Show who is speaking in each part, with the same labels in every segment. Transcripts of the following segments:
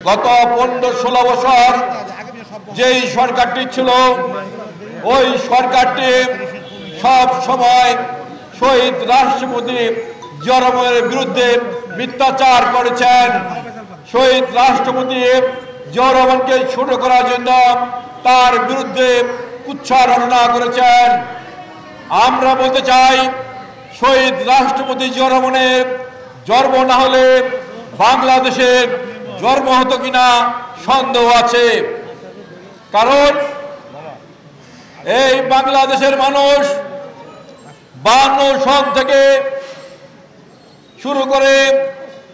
Speaker 1: গত 15-16 বছর যেই সরকারটি ছিল ওই সরকারটি সব সময় শহীদ রাষ্ট্রপতি জিয়া রহমানের বিরুদ্ধে মিথ্যাচার করেছেন। শহীদ রাষ্ট্রপতি জিয়া রহমানকে ছোট করার জন্য তার বিরুদ্ধে কুচ্ছারণা করেছেন। আমরা বলতে চাই, শহীদ রাষ্ট্রপতি জিয়া রহমানের জন্ম না হলে বাংলাদেশের জন্ম হতো কিনা সন্দেহ আছে। কারণ এই বাংলাদেশের মানুষ 52 সন থেকে শুরু করে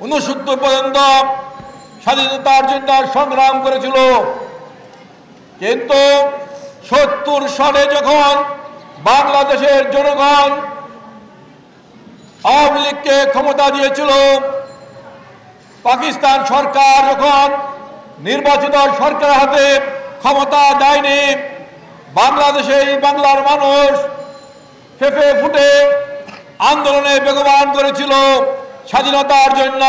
Speaker 1: 69 পর্যন্ত স্বাধীনতার জন্য সংগ্রাম করেছিল, কিন্তু 70 সনে যখন বাংলাদেশের জনগণ আওয়ামী লীগকে ক্ষমতা দিয়েছিল, পাকিস্তান সরকার যখন নির্বাচিত সরকারের হাতে ক্ষমতা দেয়নি, বাংলাদেশে বাংলার মানুষ ফেঁপে ফুটে আন্দোলনে বেগবান করেছিল স্বাধীনতার জন্য।